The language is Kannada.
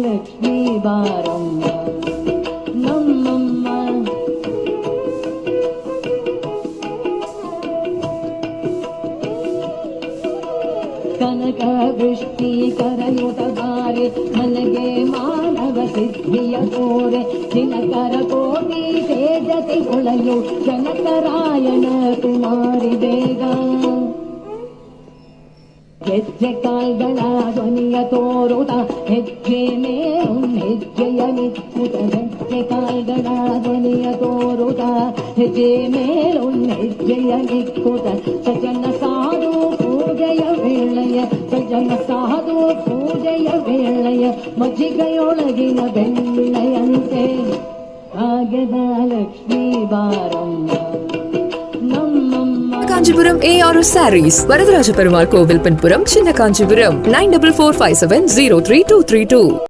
ಲಕ್ಷ್ಮೀ ಬಾರಮ್ಮ ನಮ್ಮಮ್ಮ ಕನಕ ವೃಷ್ಟಿ ಕರಯುತ ಬಾರೆ ಮನಗೆ ಮಾನವ ಸಿದ್ಧಿಯ ತೋರೆ ದಿನಕರ ಕೋಟಿ ತೇಜತಿ ಹೊಳೆಯು ಜನಕರಾಯಣ ಕುಮಾರಿ ಬೇಗ ಹೆಜ್ಜೆ ಕಾಲ್ಗಳ ಧ್ವನಿಯ ತೋರುತ ಹೆಜ್ಜೆ ಹೆಜ್ಜೆಯ ನಿಕ್ಕುತ ಹೆಜ್ಜೆ ಕಾಲ್ಗಳ ಧ್ವನಿಯ ತೋರುತ ಹೆಜ್ಜೆ ಹೆಜ್ಜೆಯ ನಿಕ್ಕುತ ಸಜನ ಸಾಧು ಪೂಜೆಯ ವೇಳೆಯ ಸಜನ ಸಾಧು ಪೂಜೆಯ ವೇಳೆಯ ಮಜ್ಜಿಗೆಯೊಳಗಿನ ಬೆಣ್ಣೆಯಂತೆ ಹಾಗೆದ ಲಕ್ಷ್ಮೀ ಬಾರಮ್ಮ Kanjipuram AR Sarees, Varadaraja Perumal Kovil Pinpuram, Chinna Kanjipuram, 9445703232.